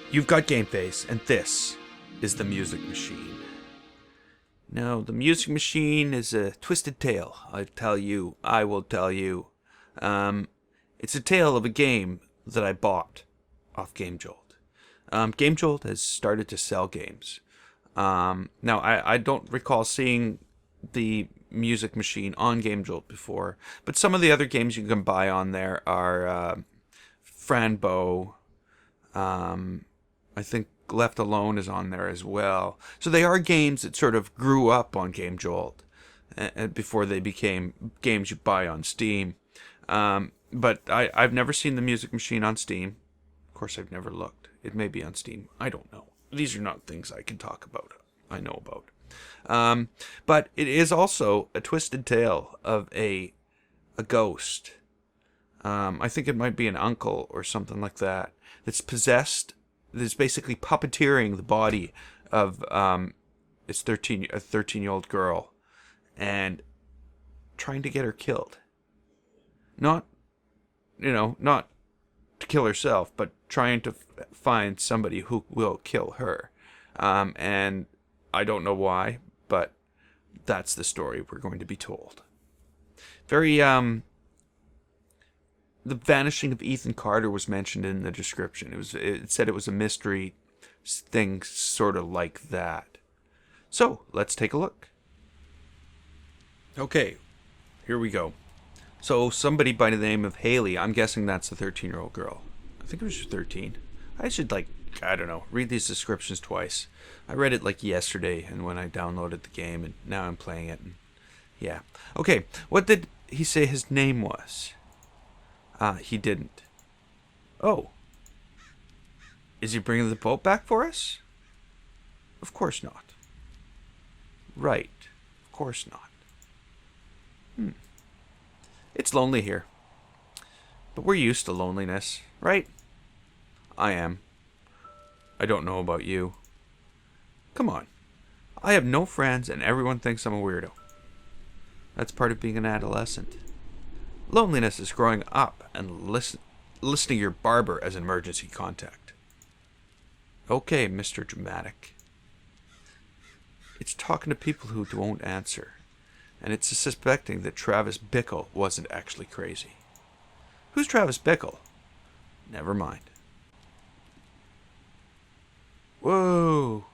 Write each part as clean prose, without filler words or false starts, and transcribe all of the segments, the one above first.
You've got Gameface, and this is the Music Machine. Now, the Music Machine is a twisted tale. I will tell you. It's a tale of a game that I bought off GameJolt. GameJolt has started to sell games. Now, I don't recall seeing the Music Machine on GameJolt before, but some of the other games you can buy on there are Franbo. I think Left Alone is on there as well. So they are games that sort of grew up on GameJolt before they became games you buy on Steam. But I've never seen the Music Machine on Steam. Of course, I've never looked. It may be on Steam. I don't know. These are not things I can talk about. I know about. But it is also a twisted tale of a ghost. I think it might be an uncle or something like that that's possessed. That's basically puppeteering the body of a 13-year-old girl and trying to get her killed. Not to kill herself, but trying to find somebody who will kill her. And I don't know why, but that's the story we're going to be told. Very, the vanishing of Ethan Carter was mentioned in the description. It said it was a mystery thing, sort of like that. So, let's take a look. Okay, here we go. So, somebody by the name of Haley, I'm guessing that's the 13-year-old girl. I think it was 13. I should, read these descriptions twice. I read it, yesterday, and when I downloaded the game, and now I'm playing it. And yeah. Okay, what did he say his name was? He didn't. Oh. Is he bringing the boat back for us? Of course not. Right. Of course not. It's lonely here. But we're used to loneliness, right? I am. I don't know about you. Come on. I have no friends and everyone thinks I'm a weirdo. That's part of being an adolescent. Loneliness is growing up and listing your barber as an emergency contact. Okay, Mr. Dramatic. It's talking to people who won't answer. And it's suspecting that Travis Bickle wasn't actually crazy. Who's Travis Bickle? Never mind. Whoa!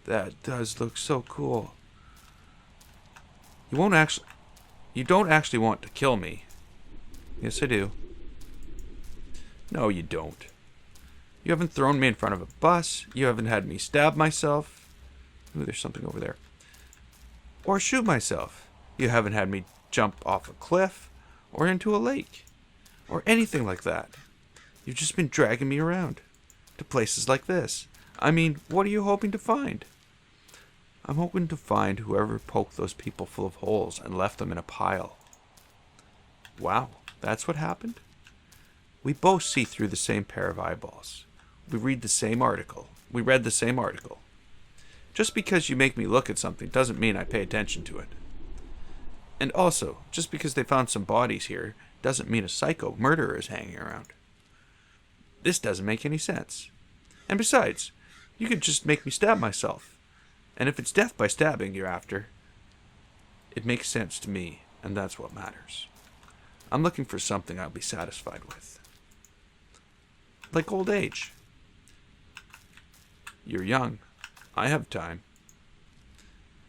That does look so cool. You don't actually want to kill me. Yes, I do. No, you don't. You haven't thrown me in front of a bus. You haven't had me stab myself. Ooh, there's something over there. Or shoot myself. You haven't had me jump off a cliff or into a lake or anything like that. You've just been dragging me around to places like this. I mean, what are you hoping to find? I'm hoping to find whoever poked those people full of holes and left them in a pile. Wow, that's what happened? We both see through the same pair of eyeballs. We read the same article. Just because you make me look at something doesn't mean I pay attention to it. And also, just because they found some bodies here doesn't mean a psycho murderer is hanging around. This doesn't make any sense. And besides, you could just make me stab myself. And if it's death by stabbing you're after, it makes sense to me, and that's what matters. I'm looking for something I'll be satisfied with. Like old age. You're young. I have time.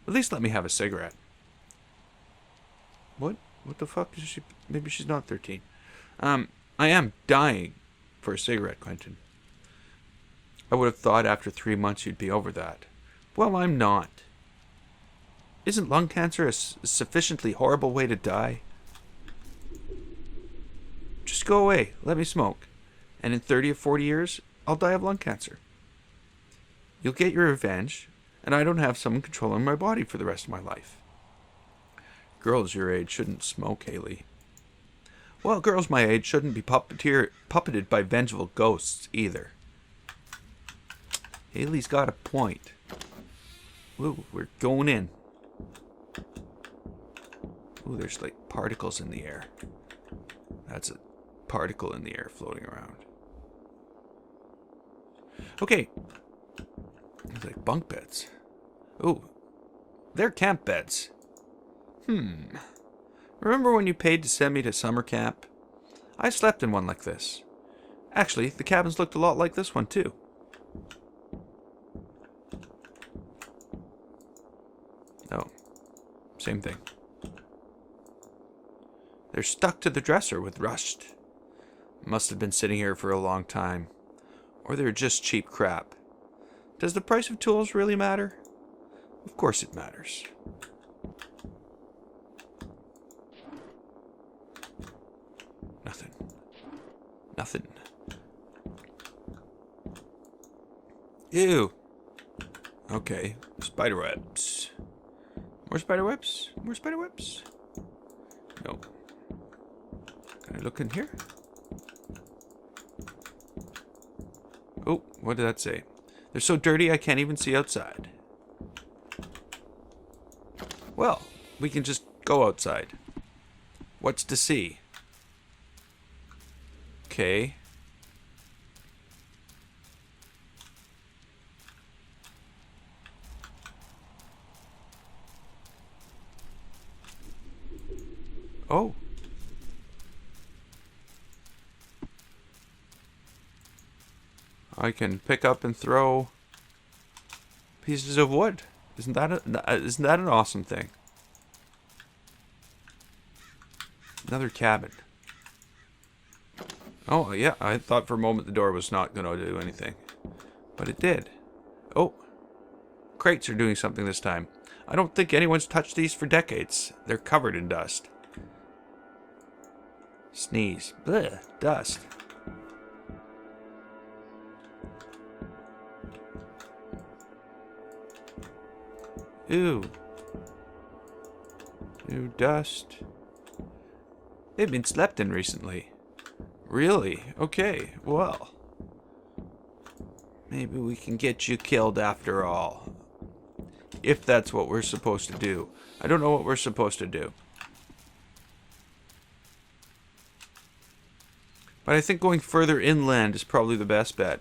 At least let me have a cigarette. What? What the fuck is she? Maybe she's not 13. I am dying for a cigarette, Quentin. I would have thought after 3 months you'd be over that. Well, I'm not. Isn't lung cancer a sufficiently horrible way to die? Just go away. Let me smoke. And in 30 or 40 years, I'll die of lung cancer. You'll get your revenge, and I don't have someone controlling my body for the rest of my life. Girls your age shouldn't smoke, Haley. Well, girls my age shouldn't be puppeted by vengeful ghosts either. Haley's got a point. Ooh, we're going in. Ooh, there's particles in the air. That's particle in the air floating around. Okay. It's like bunk beds. Ooh. They're camp beds. Remember when you paid to send me to summer camp? I slept in one like this. Actually, the cabins looked a lot like this one too. Oh. Same thing. They're stuck to the dresser with rust. Must have been sitting here for a long time. Or they're just cheap crap. Does the price of tools really matter? Of course it matters. Nothing. Nothing. Ew. Okay. Spider webs. More spider webs? More spider webs? No. Can I look in here? Oh, what did that say? They're so dirty I can't even see outside. Well, we can just go outside. What's to see? Okay. Oh. I can pick up and throw pieces of wood. Isn't that an awesome thing? Another cabin. Oh, yeah, I thought for a moment the door was not going to do anything. But it did. Oh. Crates are doing something this time. I don't think anyone's touched these for decades. They're covered in dust. Sneeze. Blech, dust. Ew. Ew, dust. They've been slept in recently. Really? Okay, well. Maybe we can get you killed after all. If that's what we're supposed to do. I don't know what we're supposed to do. But I think going further inland is probably the best bet.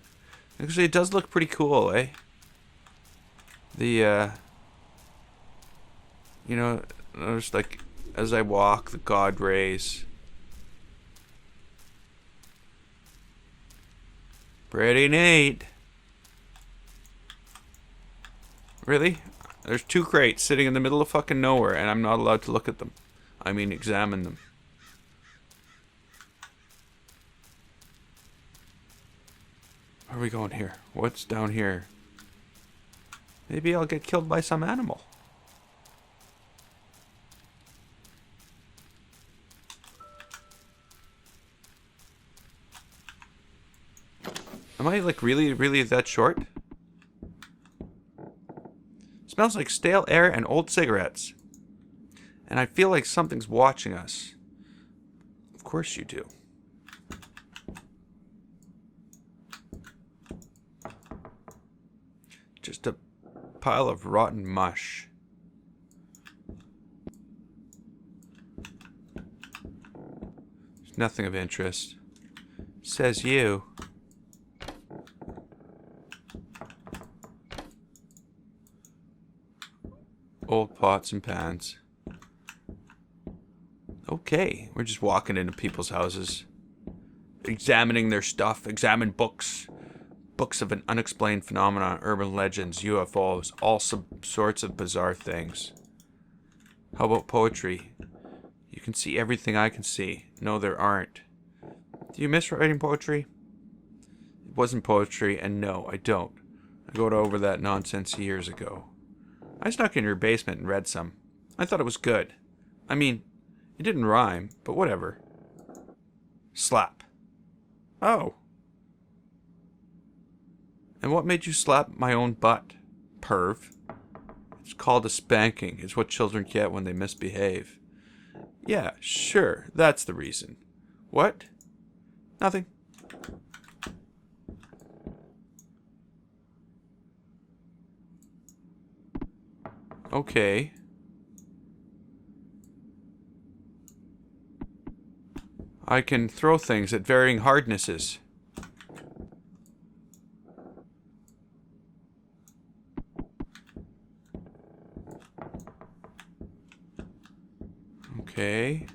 Actually, it does look pretty cool, eh? The, you know, notice like, as I walk, the god rays. Pretty neat. Really? There's 2 crates sitting in the middle of fucking nowhere, and I'm not allowed to look at them. I mean, examine them. Where are we going here? What's down here? Maybe I'll get killed by some animal. Am I like really that short? Smells like stale air and old cigarettes. And I feel like something's watching us. Of course you do. Just a pile of rotten mush. There's nothing of interest. Says you. Old pots and pans. Okay, we're just walking into people's houses. Examining their stuff, examine books. Books of an unexplained phenomenon, urban legends, UFOs, all sorts of bizarre things. How about poetry? You can see everything I can see. No, there aren't. Do you miss writing poetry? It wasn't poetry, and no, I don't. I got over that nonsense years ago. I snuck in your basement and read some. I thought it was good. I mean, it didn't rhyme, but whatever. Slap. Oh. And what made you slap my own butt? Perv. It's called a spanking. It's what children get when they misbehave. Yeah, sure, that's the reason. What? Nothing. Okay. I can throw things at varying hardnesses. Okay.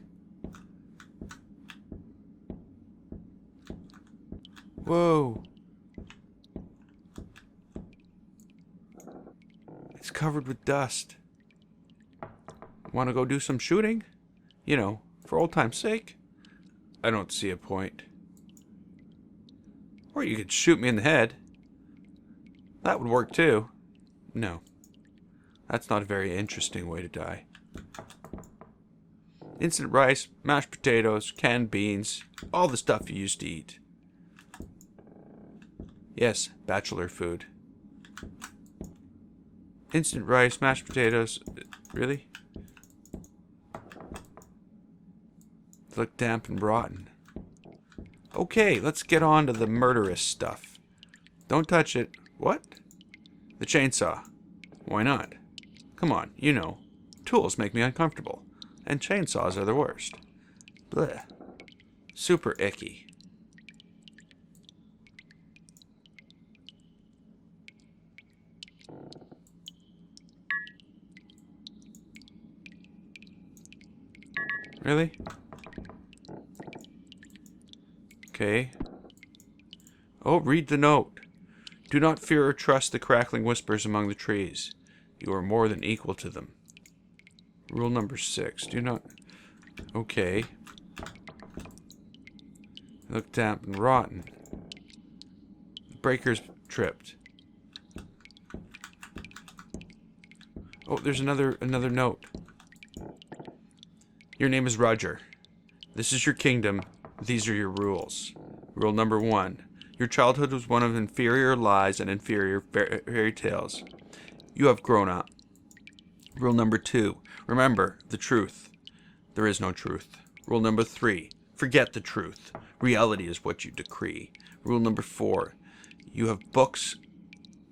Whoa. It's covered with dust. Want to go do some shooting? You know, for old time's sake? I don't see a point. Or you could shoot me in the head. That would work too. No. That's not a very interesting way to die. Instant rice, mashed potatoes, canned beans, all the stuff you used to eat. Yes, bachelor food. Instant rice, mashed potatoes. Really? They look damp and rotten. Okay, let's get on to the murderous stuff. Don't touch it. What? The chainsaw. Why not? Come on, you know. Tools make me uncomfortable. And chainsaws are the worst. Blech. Super icky. Really? Okay. Oh, read the note. Do not fear or trust the crackling whispers among the trees. You are more than equal to them. Rule number 6. Do not... Okay. Look damp and rotten. The breaker's tripped. Oh, there's another note. Your name is Roger. This is your kingdom. These are your rules. Rule number 1. Your childhood was one of inferior lies and inferior fairy tales. You have grown up. Rule number 2. Remember the truth. There is no truth. Rule number 3. Forget the truth. Reality is what you decree. Rule number 4. You have books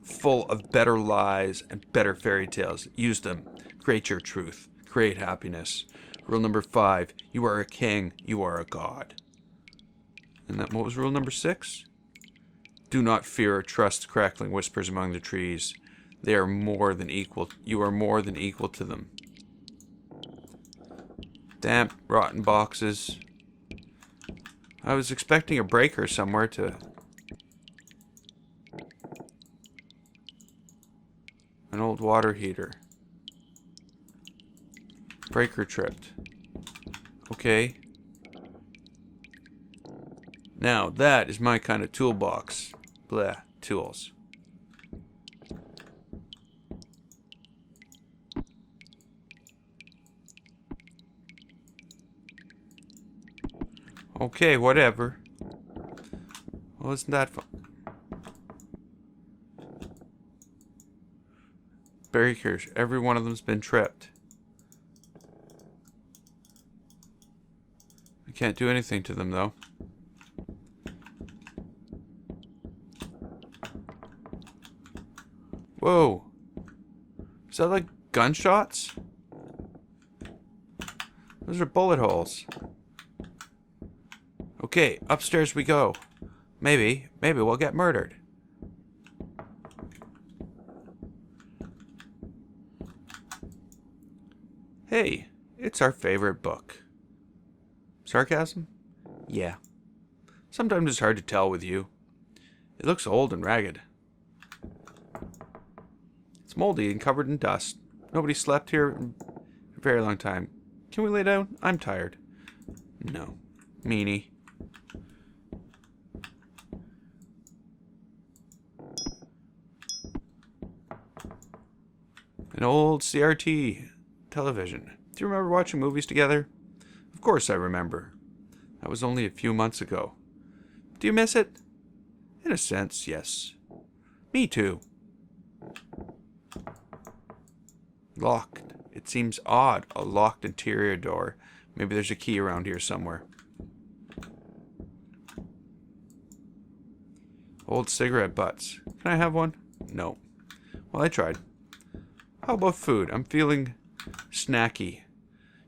full of better lies and better fairy tales. Use them. Create your truth. Create happiness. Rule number 5. You are a king. You are a god. And that, what was rule number 6? Do not fear or trust crackling whispers among the trees. They are more than equal. You are more than equal to them. Damp, rotten boxes. I was expecting a breaker somewhere to... An old water heater. Breaker tripped. Okay. Now, that is my kind of toolbox. Blah. Tools. Okay, whatever. Well, isn't that fun? Breakers. Every one of them's been tripped. I can't do anything to them, though. Whoa. Is that like gunshots? Those are bullet holes. Okay, upstairs we go. Maybe we'll get murdered. Hey, it's our favorite book. Sarcasm? Yeah. Sometimes it's hard to tell with you. It looks old and ragged. It's moldy and covered in dust. Nobody slept here in a very long time. Can we lay down? I'm tired. No. Meanie. An old CRT television. Do you remember watching movies together? Of course I remember. That was only a few months ago. Do you miss it? In a sense, yes. Me too. Locked. It seems odd, a locked interior door. Maybe there's a key around here somewhere. Old cigarette butts. Can I have one? No. Well, I tried. How about food? I'm feeling snacky.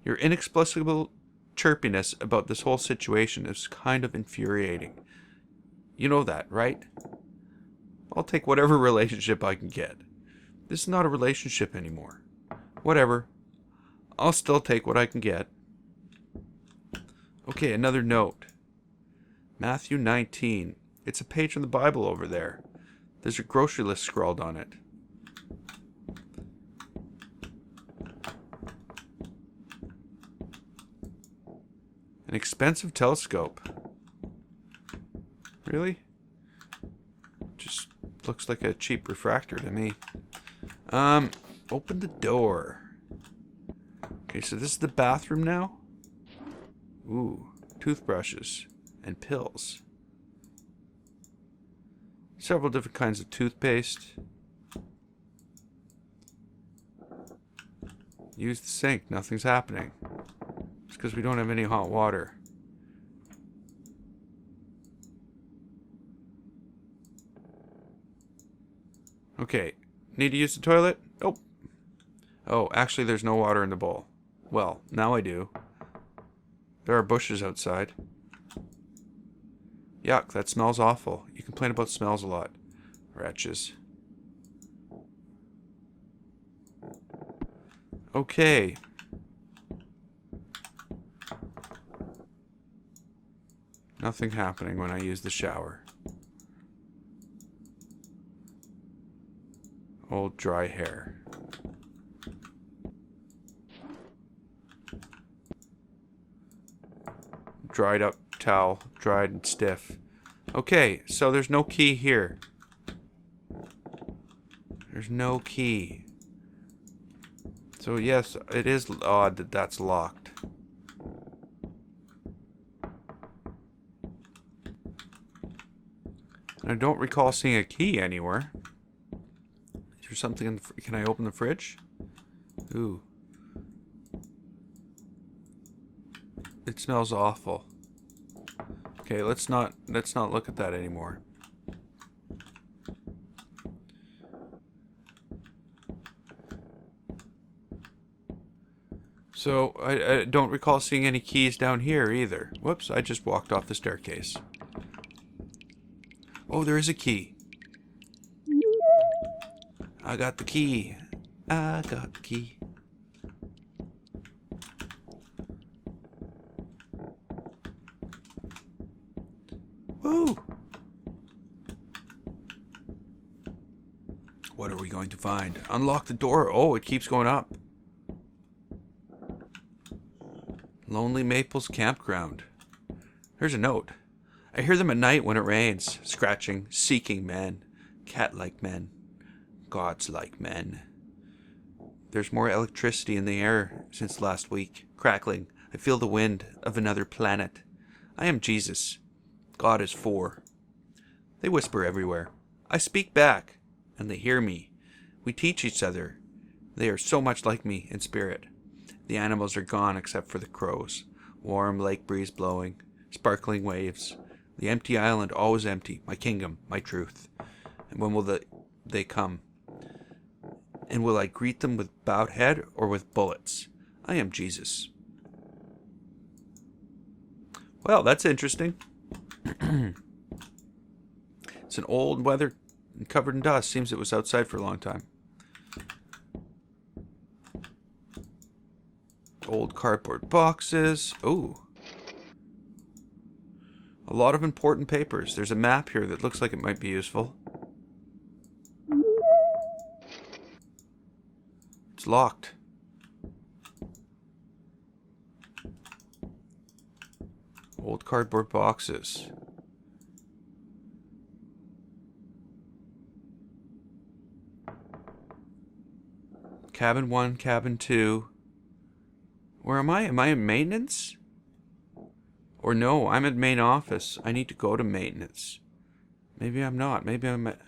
Your inexplicable chirpiness about this whole situation is kind of infuriating. You know that, right? I'll take whatever relationship I can get. This is not a relationship anymore. Whatever. I'll still take what I can get. Okay, another note. Matthew 19. It's a page from the Bible over there. There's a grocery list scrawled on it. An expensive telescope. Really? Just looks like a cheap refractor to me. Open the door. Okay, so this is the bathroom now. Ooh, toothbrushes and pills. Several different kinds of toothpaste. Use the sink. Nothing's happening. It's because we don't have any hot water. Okay. Need to use the toilet? Nope. Oh, actually there's no water in the bowl. Well, now I do. There are bushes outside. Yuck, that smells awful. You complain about smells a lot. Wretches. Okay. Nothing happening when I use the shower. Old dry hair. Dried up towel, dried and stiff. Okay, so there's no key here. There's no key. So yes, it is odd that that's locked. I don't recall seeing a key anywhere. Is there something in the can I open the fridge? Ooh. It smells awful. Okay, let's not look at that anymore. So I don't recall seeing any keys down here either. Whoops, I just walked off the staircase. Oh, there is a key. I got the key. I got the key. Woo! What are we going to find? Unlock the door. Oh, it keeps going up. Lonely Maples Campground. Here's a note. I hear them at night when it rains, scratching, seeking men, cat-like men, gods-like men. There's more electricity in the air since last week, crackling. I feel the wind of another planet. I am Jesus. God is 4. They whisper everywhere. I speak back, and they hear me. We teach each other. They are so much like me in spirit. The animals are gone except for the crows. Warm lake breeze blowing, sparkling waves. The empty island always empty, my kingdom, my truth. And when will they come? And will I greet them with bowed head or with bullets? I am Jesus. Well, that's interesting. It's an old weather covered in dust. Seems it was outside for a long time. Old cardboard boxes. Ooh. A lot of important papers. There's a map here that looks like it might be useful. It's locked. Old cardboard boxes. Cabin 1, cabin 2. Where am I? Am I in maintenance? Or no, I'm at main office. I need to go to maintenance. Maybe I'm not. Maybe I'm at...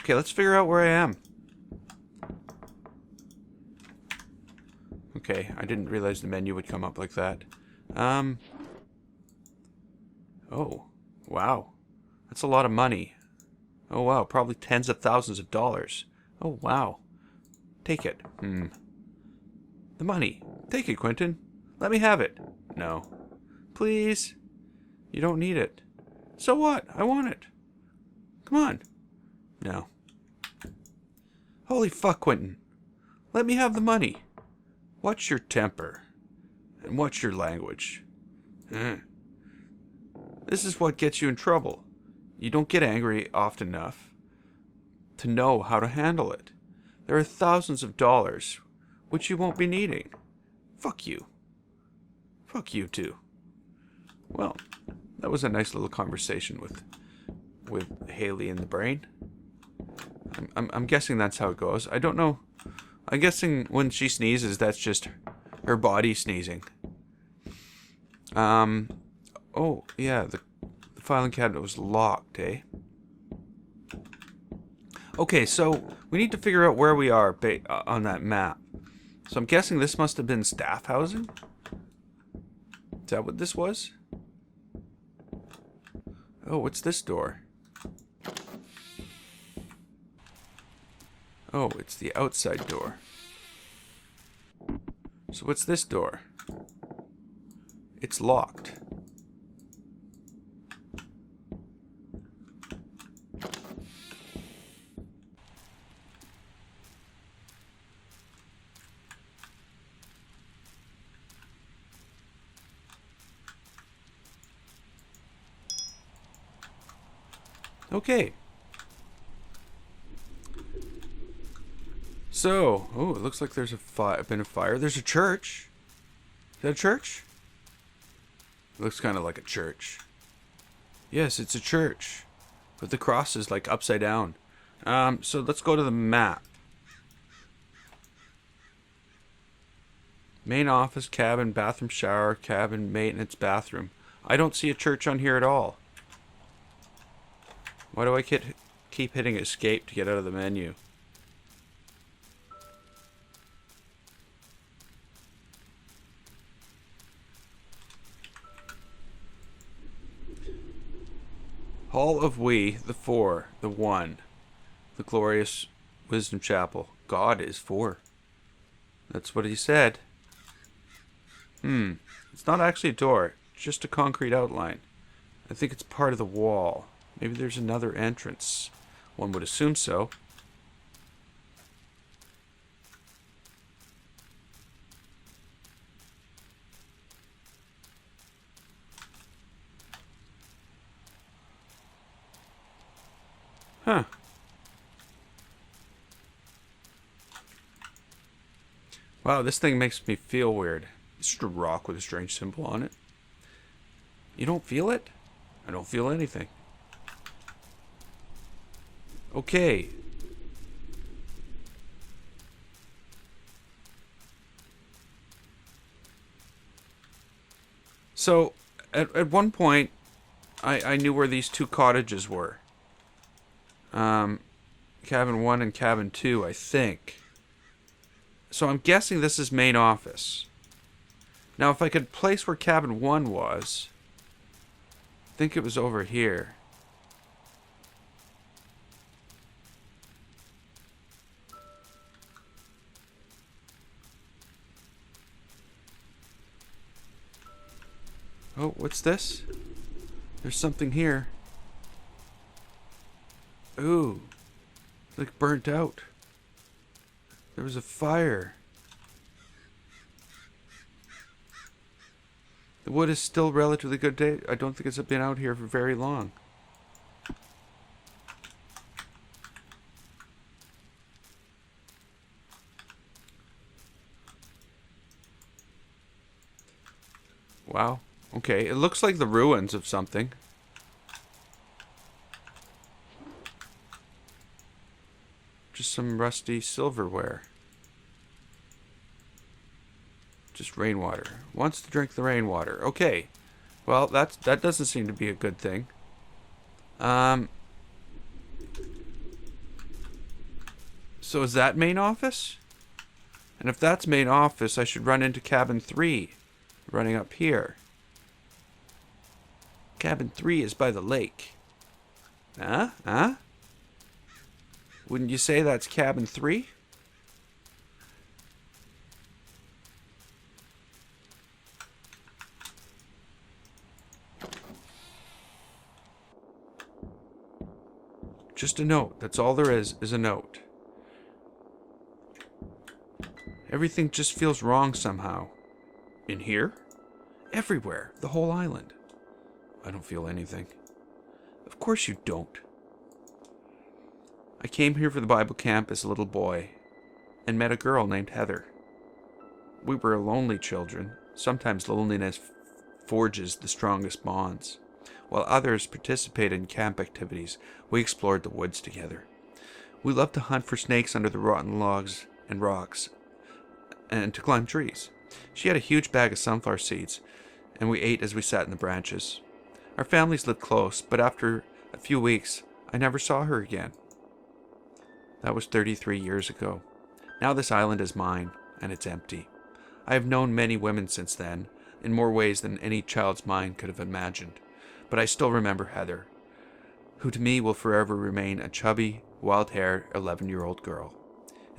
Okay, let's figure out where I am. Okay, I didn't realize the menu would come up like that. Oh, wow. That's a lot of money. Oh, wow, probably tens of thousands of dollars. Oh, wow. Take it. The money. Take it, Quentin. Let me have it. No. please. You don't need it. So what? I want it. Come on. No. Holy fuck, Quentin. Let me have the money. Watch your temper. And watch your language. This is what gets you in trouble. You don't get angry often enough to know how to handle it. There are thousands of dollars which you won't be needing. Fuck you. Fuck you too. Well, that was a nice little conversation with Haley in the brain. I'm guessing that's how it goes. I don't know. I'm guessing when she sneezes, that's just her body sneezing. Oh, yeah, the filing cabinet was locked, eh? Okay, so we need to figure out where we are on that map. So I'm guessing this must have been staff housing? Is that what this was? Oh, what's this door? Oh, it's the outside door. So what's this door? It's locked. Okay. So, oh, it looks like there's been a fire. There's a church. Is that a church? It looks kind of like a church. Yes, it's a church. But the cross is like upside down. So let's go to the map. Main office, cabin, bathroom, shower, cabin, maintenance, bathroom. I don't see a church on here at all. Why do I keep hitting escape to get out of the menu? Hall of We, the Four, the One, the glorious Wisdom Chapel. God is four. That's what he said. It's not actually a door, just a concrete outline. I think it's part of the wall. Maybe there's another entrance. One would assume so. Huh. Wow, this thing makes me feel weird. It's just a rock with a strange symbol on it. You don't feel it? I don't feel anything. Okay. So, at one point, I knew where these two cottages were. Cabin 1 and Cabin 2, I think. So I'm guessing this is main office. Now, if I could place where Cabin 1 was, I think it was over here. Oh, what's this? There's something here. Ooh. It's like burnt out. There was a fire. The wood is still relatively good day. I don't think it's been out here for very long. Wow. Okay, it looks like the ruins of something. Just some rusty silverware. Just rainwater. Wants to drink the rainwater. Okay. Well, that doesn't seem to be a good thing. So is that main office? And if that's main office, I should run into cabin 3. Running up here. Cabin 3 is by the lake. Huh? Huh? Wouldn't you say that's cabin 3? Just a note. That's all there is a note. Everything just feels wrong somehow. In here? Everywhere. The whole island. I don't feel anything. Of course you don't. I came here for the Bible camp as a little boy and met a girl named Heather. We were lonely children. Sometimes loneliness forges the strongest bonds. While others participated in camp activities, we explored the woods together. We loved to hunt for snakes under the rotten logs and rocks, and to climb trees. She had a huge bag of sunflower seeds, and we ate as we sat in the branches. Our families lived close, but after a few weeks, I never saw her again. That was 33 years ago. Now this island is mine, and it's empty. I have known many women since then, in more ways than any child's mind could have imagined. But I still remember Heather, who to me will forever remain a chubby, wild-haired 11-year-old girl.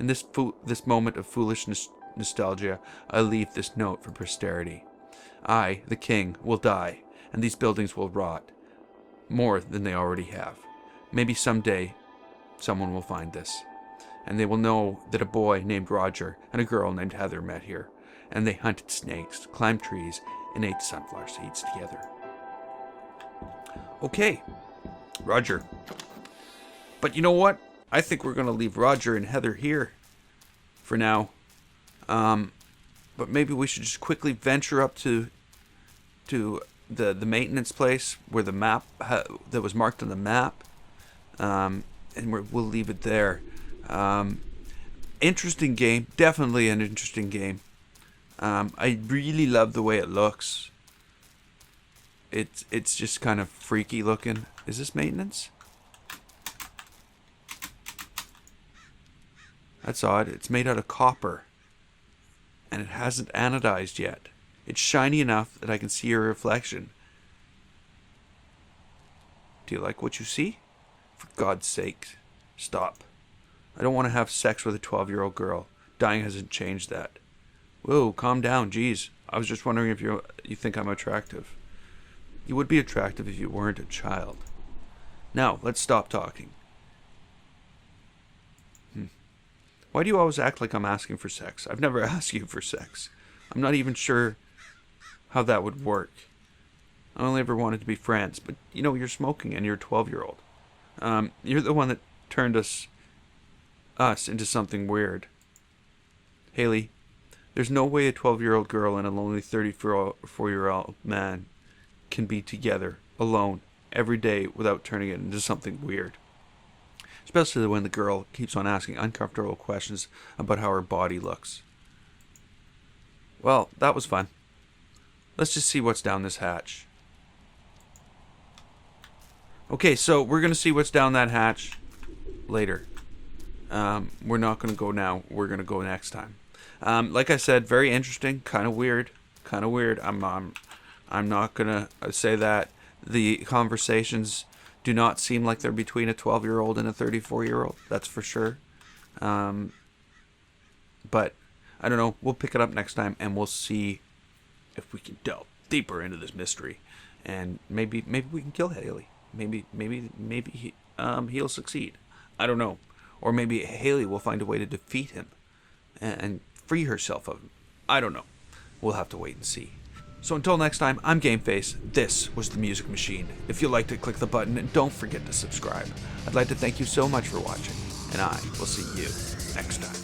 In this moment of foolish nostalgia, I leave this note for posterity. I, the king, will die, and these buildings will rot, more than they already have. Maybe someday, someone will find this, and they will know that a boy named Roger and a girl named Heather met here, and they hunted snakes, climbed trees, and ate sunflower seeds together. Okay, Roger. But you know what? I think we're going to leave Roger and Heather here for now. But maybe we should just quickly venture up to the maintenance place where the map that was marked on the map, and we'll leave it there. Interesting game, definitely an interesting game. I really love the way it looks. It's just kind of freaky looking. Is this maintenance? That's odd. It's made out of copper. And it hasn't anodized yet. It's shiny enough that I can see a reflection. Do you like what you see? For God's sake, stop. I don't want to have sex with a 12-year-old girl. Dying hasn't changed that. Whoa, calm down, geez. I was just wondering if you think I'm attractive. You would be attractive if you weren't a child. Now, let's stop talking. Why do you always act like I'm asking for sex? I've never asked you for sex. I'm not even sure how that would work. I only ever wanted to be friends. But, you're smoking and you're a 12-year-old. You're the one that turned us into something weird. Haley, there's no way a 12-year-old girl and a lonely 34-year-old man can be together, alone, every day without turning it into something weird. Especially when the girl keeps on asking uncomfortable questions about how her body looks. Well, that was fun. Let's just see what's down this hatch. Okay, so we're going to see what's down that hatch later. We're not going to go now. We're going to go next time. Like I said, very interesting, kind of weird. I'm not going to say that. The conversations do not seem like they're between a 12-year-old and a 34-year-old. That's for sure. But I don't know. We'll pick it up next time, and we'll see if we can delve deeper into this mystery. And maybe we can kill Haley. Maybe he'll succeed. I don't know. Or maybe Haley will find a way to defeat him and free herself of him. I don't know. We'll have to wait and see. So until next time, I'm Gameface. This was The Music Machine. If you liked it, click the button and don't forget to subscribe. I'd like to thank you so much for watching, and I will see you next time.